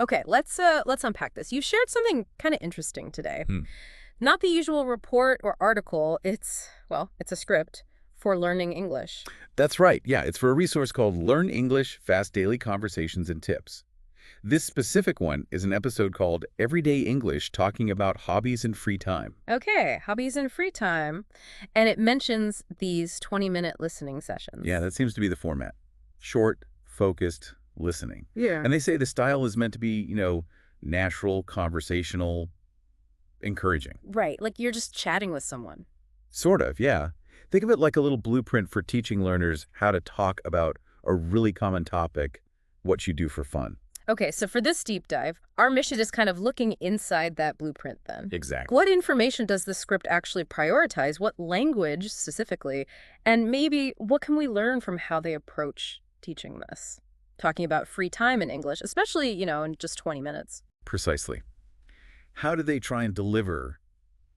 Okay, let's unpack this. You shared something kind of interesting today. Hmm. Not the usual report or article. It's a script for learning English. That's right. Yeah, it's for a resource called Learn English, Fast Daily Conversations and Tips. This specific one is an episode called Everyday English, talking about hobbies and free time. Okay, hobbies and free time. And it mentions these 20-minute listening sessions. Yeah, that seems to be the format. Short, focused listening. Yeah. And they say the style is meant to be, natural, conversational, encouraging. Right, like you're just chatting with someone. Sort of, yeah. Think of it like a little blueprint for teaching learners how to talk about a really common topic, what you do for fun. Okay, so for this deep dive, our mission is kind of looking inside that blueprint then. Exactly. What information does the script actually prioritize? What language specifically? And maybe what can we learn from how they approach teaching this? Talking about free time in English, especially, in just 20 minutes. Precisely. How do they try and deliver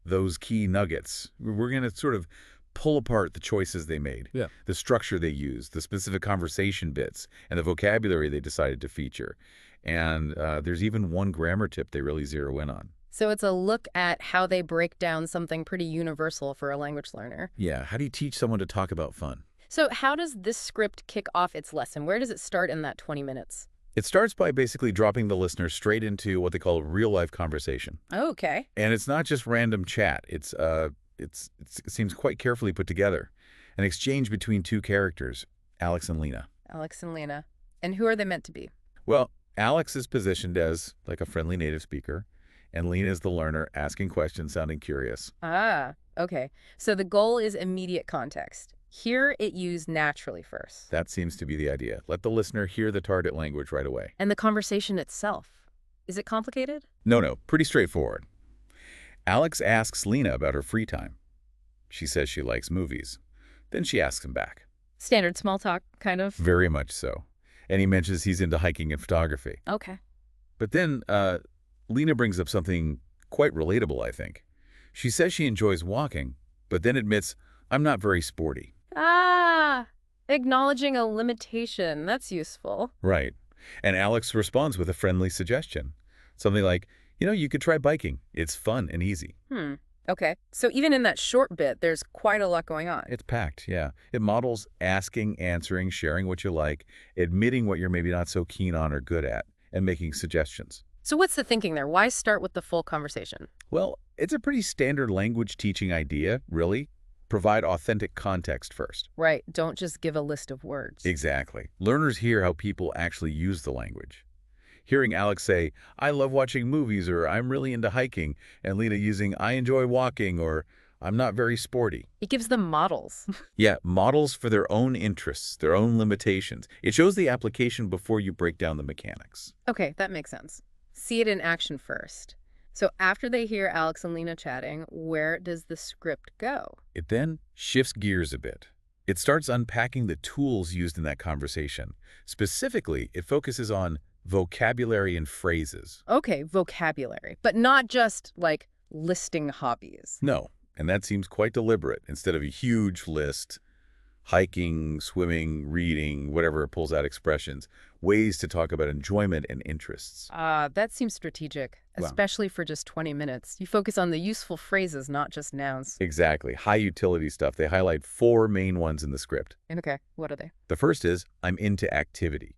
those key nuggets? We're going to sort of pull apart the choices they made, the structure they used, the specific conversation bits, and the vocabulary they decided to feature. And there's even one grammar tip they really zero in on. So it's a look at how they break down something pretty universal for a language learner. Yeah, how do you teach someone to talk about fun? So how does this script kick off its lesson? Where does it start in that 20 minutes? It starts by basically dropping the listener straight into what they call real-life conversation. Okay. And it's not just random chat. It seems quite carefully put together. An exchange between two characters, Alex and Lena. Alex and Lena. And who are they meant to be? Well, Alex is positioned as like a friendly native speaker, and Lena is the learner asking questions, sounding curious. Ah, okay. So the goal is immediate context. Hear it used naturally first. That seems to be the idea. Let the listener hear the target language right away. And the conversation itself. Is it complicated? No, pretty straightforward. Alex asks Lena about her free time. She says she likes movies. Then she asks him back. Standard small talk, kind of? Very much so. And he mentions he's into hiking and photography. Okay. But then Lena brings up something quite relatable, I think. She says she enjoys walking, but then admits, I'm not very sporty. Ah, acknowledging a limitation. That's useful. Right. And Alex responds with a friendly suggestion. Something like, you could try biking. It's fun and easy. Okay. So even in that short bit, there's quite a lot going on. It's packed, yeah. It models asking, answering, sharing what you like, admitting what you're maybe not so keen on or good at, and making suggestions. So what's the thinking there? Why start with the full conversation? Well, it's a pretty standard language teaching idea, really. Provide authentic context first. Right. Don't just give a list of words. Exactly. Learners hear how people actually use the language. Hearing Alex say, I love watching movies, or I'm really into hiking, and Lena using, I enjoy walking, or I'm not very sporty. It gives them models. Yeah, models for their own interests, their own limitations. It shows the application before you break down the mechanics. Okay, that makes sense. See it in action first. So after they hear Alex and Lena chatting, where does the script go? It then shifts gears a bit. It starts unpacking the tools used in that conversation. Specifically, it focuses on vocabulary and phrases. Okay, vocabulary, but not just like listing hobbies. No, and that seems quite deliberate. Instead of a huge list, hiking, swimming, reading, whatever it pulls out expressions, ways to talk about enjoyment and interests. That seems strategic, especially for just 20 minutes. You focus on the useful phrases, not just nouns. Exactly. High utility stuff. They highlight 4 main ones in the script. And okay, what are they? The first is, I'm into activity,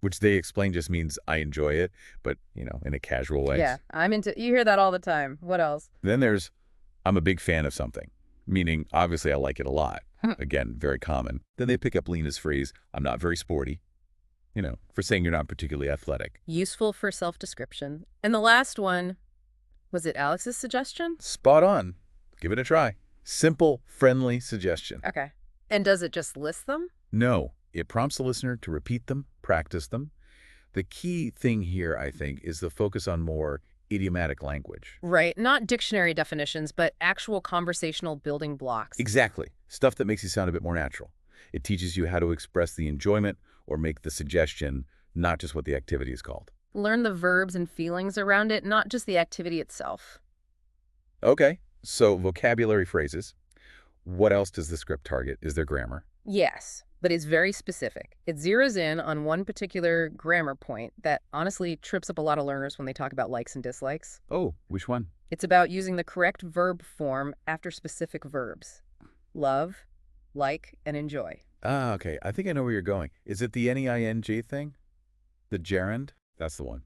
which they explain just means I enjoy it, but, in a casual way. Yeah, you hear that all the time. What else? Then there's, I'm a big fan of something, meaning obviously I like it a lot. Again, very common. Then they pick up Lena's phrase, I'm not very sporty, for saying you're not particularly athletic. Useful for self-description. And the last one, was it Alex's suggestion? Spot on. Give it a try. Simple, friendly suggestion. Okay. And does it just list them? No. It prompts the listener to repeat them, practice them. The key thing here, I think, is the focus on more idiomatic language. Right. Not dictionary definitions, but actual conversational building blocks. Exactly. Stuff that makes you sound a bit more natural. It teaches you how to express the enjoyment or make the suggestion, not just what the activity is called. Learn the verbs and feelings around it, not just the activity itself. Okay. So vocabulary phrases. What else does the script target? Is there grammar? Yes. but it's very specific. It zeroes in on one particular grammar point that honestly trips up a lot of learners when they talk about likes and dislikes. Oh, which one? It's about using the correct verb form after specific verbs. Love, like, and enjoy. Ah, okay. I think I know where you're going. Is it the NEING thing? The gerund? That's the one.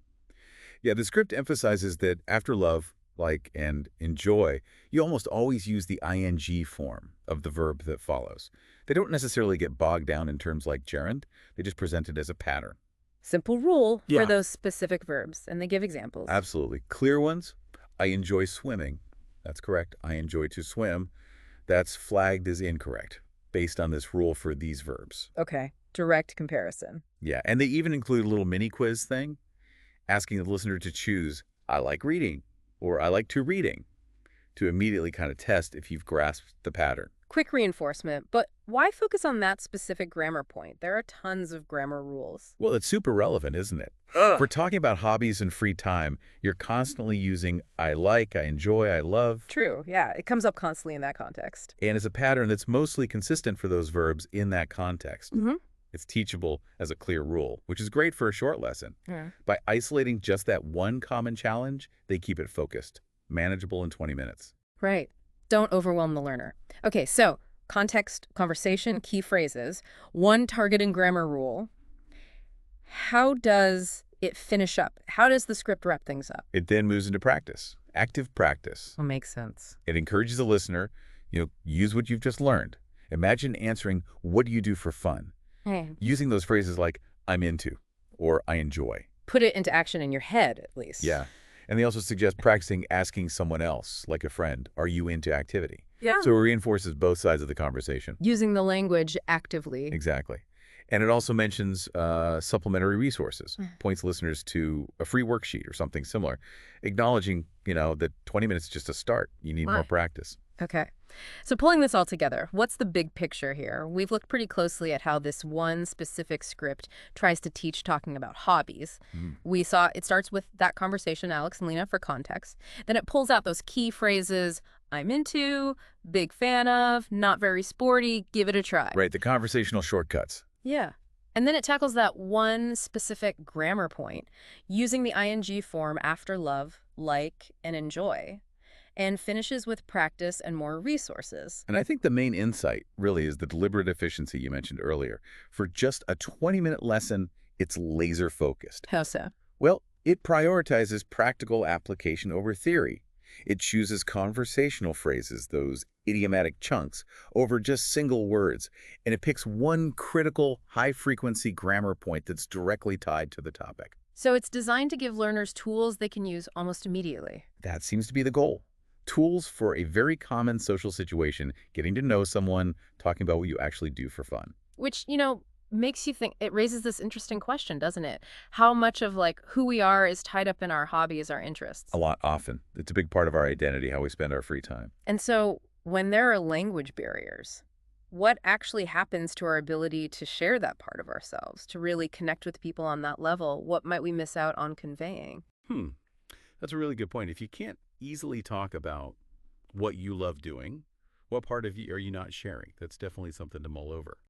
Yeah, the script emphasizes that after love, like, and enjoy, you almost always use the ing form of the verb that follows. They don't necessarily get bogged down in terms like gerund. They just present it as a pattern. Simple rule Yeah. for those specific verbs, and they give examples. Absolutely. Clear ones. I enjoy swimming. That's correct. I enjoy to swim. That's flagged as incorrect based on this rule for these verbs. Okay, direct comparison. Yeah, and they even include a little mini quiz thing, asking the listener to choose, I like reading, or I like to reading, to immediately kind of test if you've grasped the pattern. Quick reinforcement, but why focus on that specific grammar point? There are tons of grammar rules. Well, it's super relevant, isn't it? Ugh. If we're talking about hobbies and free time, you're constantly using I like, I enjoy, I love. True, yeah, it comes up constantly in that context. And it's a pattern that's mostly consistent for those verbs in that context. Mm-hmm. It's teachable as a clear rule, which is great for a short lesson. Yeah. By isolating just that one common challenge, they keep it focused, manageable in 20 minutes. Right. Don't overwhelm the learner. Okay, so context, conversation, key phrases, one target and grammar rule. How does it finish up? How does the script wrap things up? It then moves into practice, active practice. Well, makes sense. It encourages the listener, use what you've just learned. Imagine answering, what do you do for fun? Hey. Using those phrases like, I'm into, or I enjoy. Put it into action in your head, at least. Yeah. And they also suggest practicing asking someone else, like a friend, are you into activity? Yeah. So it reinforces both sides of the conversation. Using the language actively. Exactly. And it also mentions supplementary resources, points listeners to a free worksheet or something similar, acknowledging, that 20 minutes is just a start. You need more practice. Okay. So pulling this all together, what's the big picture here? We've looked pretty closely at how this one specific script tries to teach talking about hobbies. We saw it starts with that conversation, Alex and Lena, for context. Then it pulls out those key phrases, I'm into, big fan of, not very sporty, give it a try. Right, the conversational shortcuts. Yeah. And then it tackles that one specific grammar point, using the ing form after love, like, and enjoy, and finishes with practice and more resources. And I think the main insight really is the deliberate efficiency you mentioned earlier. For just a 20-minute lesson, it's laser focused. How so? Well, it prioritizes practical application over theory. It chooses conversational phrases, those idiomatic chunks, over just single words. And it picks one critical, high-frequency grammar point that's directly tied to the topic. So it's designed to give learners tools they can use almost immediately. That seems to be the goal. Tools for a very common social situation, getting to know someone, talking about what you actually do for fun. Which, makes you think, it raises this interesting question, doesn't it? How much of who we are is tied up in our hobbies, our interests? A lot, often. It's a big part of our identity, how we spend our free time. And so when there are language barriers, what actually happens to our ability to share that part of ourselves, to really connect with people on that level? What might we miss out on conveying? That's a really good point. If you can't easily talk about what you love doing, what part of you are you not sharing? That's definitely something to mull over.